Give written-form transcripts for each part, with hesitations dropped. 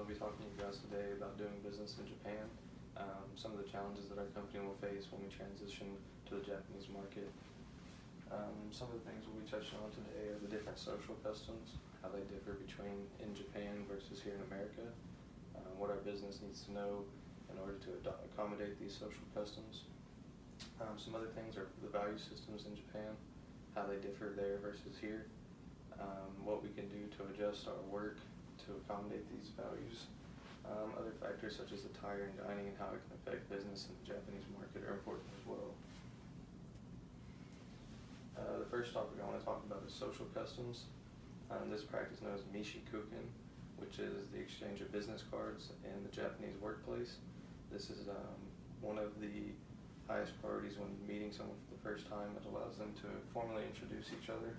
I'll be talking to you guys today about doing business in Japan, some of the challenges that our company will face when we transition to the Japanese market. Some of the things we'll be touching on today are the different social customs, how they differ between in Japan versus here in America, what our business needs to know in order to accommodate these social customs. Some other things are the value systems in Japan, how they differ there versus here, what we can do to adjust our work to accommodate these values. Other factors such as attire and dining and how it can affect business in the Japanese market are important as well. The first topic I want to talk about is social customs. This practice known as Mishikuken, which is the exchange of business cards in the Japanese workplace. This is one of the highest priorities when meeting someone for the first time. It allows them to formally introduce each other.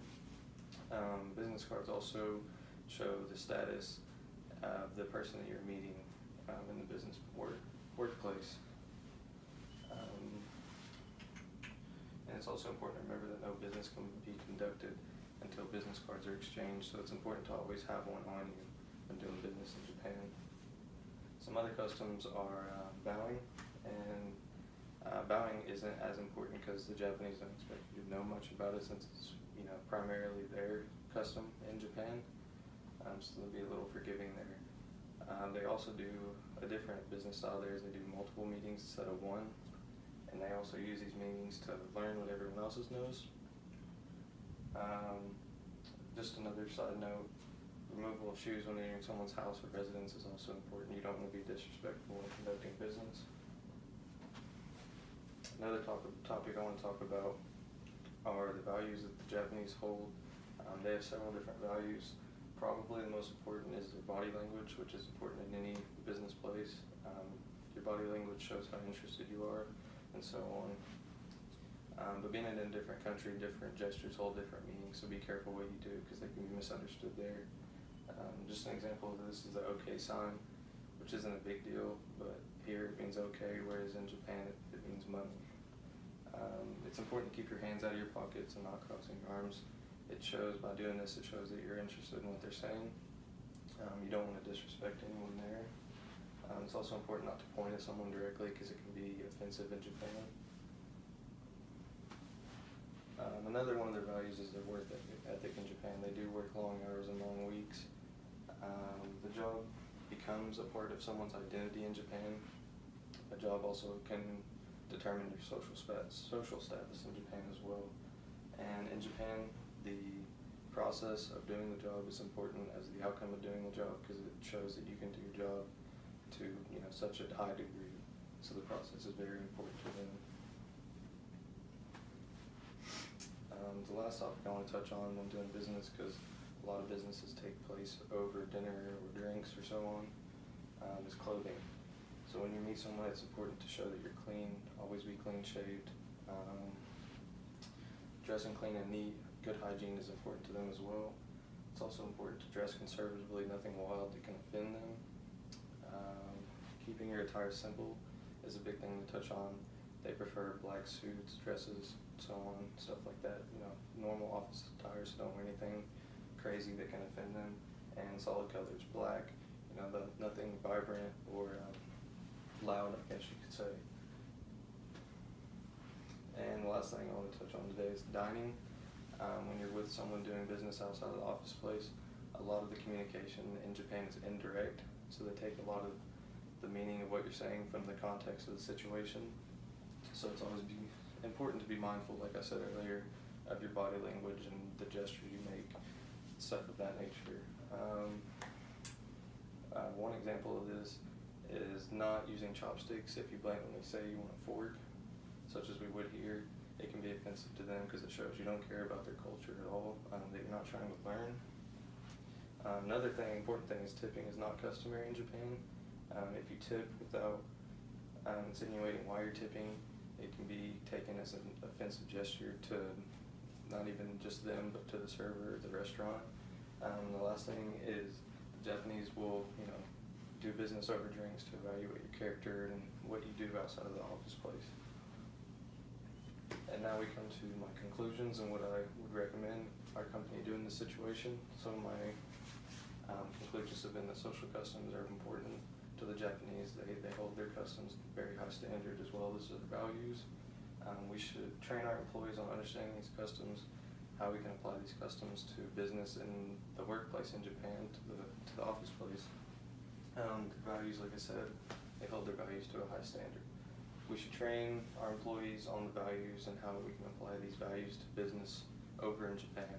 Business cards also show the status of the person that you're meeting in the business workplace. And it's also important to remember that no business can be conducted until business cards are exchanged, so it's important to always have one on you when doing business in Japan. Some other customs are bowing, and bowing isn't as important because the Japanese don't expect you to know much about it since it's primarily their custom in Japan. So they'll be a little forgiving there. They also do a different business style there. They do multiple meetings instead of one, and they also use these meetings to learn what everyone else knows. Just another side note, removal of shoes when entering someone's house or residence is also important. You don't want to be disrespectful when conducting business. Another topic I want to talk about are the values that the Japanese hold. They have several different values. Probably the most important is their body language, which is important in any business place. Your body language shows how interested you are, and so on. But being in a different country, different gestures hold different meanings, so be careful what you do because they can be misunderstood there. Just an example of this is the OK sign, which isn't a big deal, but here it means OK, whereas in Japan it means money. It's important to keep your hands out of your pockets and not crossing your arms. It shows, by doing this, it shows that you're interested in what they're saying. You don't want to disrespect anyone there. It's also important not to point at someone directly because it can be offensive in Japan. Another one of their values is their work ethic in Japan. They do work long hours and long weeks. The job becomes a part of someone's identity in Japan. A job also can determine your social status in Japan as well. And in Japan, the process of doing the job is important as the outcome of doing the job because it shows that you can do your job to such a high degree. So the process is very important to them. The last topic I want to touch on when doing business, because a lot of businesses take place over dinner or drinks or so on, is clothing. So when you meet someone, it's important to show that you're clean, always be clean shaved. Dressing clean and neat, good hygiene is important to them as well. It's also important to dress conservatively, nothing wild that can offend them. Keeping your attire simple is a big thing to touch on. They prefer black suits, dresses, so on, stuff like that. Normal office attire, so don't wear anything crazy that can offend them. And solid colors, black, nothing vibrant or loud, I guess you could say. And the last thing I want to touch on today is dining. When you're with someone doing business outside of the office place, a lot of the communication in Japan is indirect, so they take a lot of the meaning of what you're saying from the context of the situation. So it's always important to be mindful, like I said earlier, of your body language and the gestures you make, stuff of that nature. One example of this is not using chopsticks if you blatantly say you want a fork, such as we would here. It can be offensive to them because it shows you don't care about their culture at all, that you're not trying to learn. Another important thing is tipping is not customary in Japan. If you tip without insinuating why you're tipping, it can be taken as an offensive gesture to not even just them, but to the server or the restaurant. The last thing is the Japanese will, do business over drinks to evaluate your character and what you do outside of the office place. And now we come to my conclusions and what I would recommend our company do in this situation. So my Conclusions have been that social customs are important to the Japanese. They hold their customs to very high standard as well as their values. We should train our employees on understanding these customs, how we can apply these customs to business in the workplace in Japan, to the office place. The values, like I said, they hold their values to a high standard. We should train our employees on the values and how we can apply these values to business over in Japan,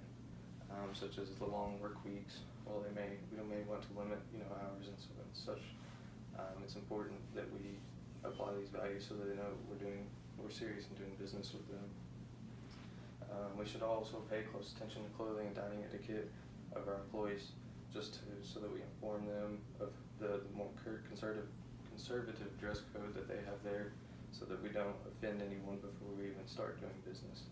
such as the long work weeks. While we may want to limit hours and such, it's important that we apply these values so that they know we're serious in doing business with them. We should also pay close attention to clothing and dining etiquette of our employees, so that we inform them of the more conservative dress code that they have there, so that we don't offend anyone before we even start doing business.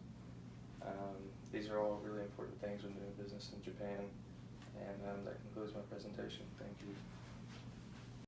These are all really important things when doing business in Japan, and that concludes my presentation. Thank you.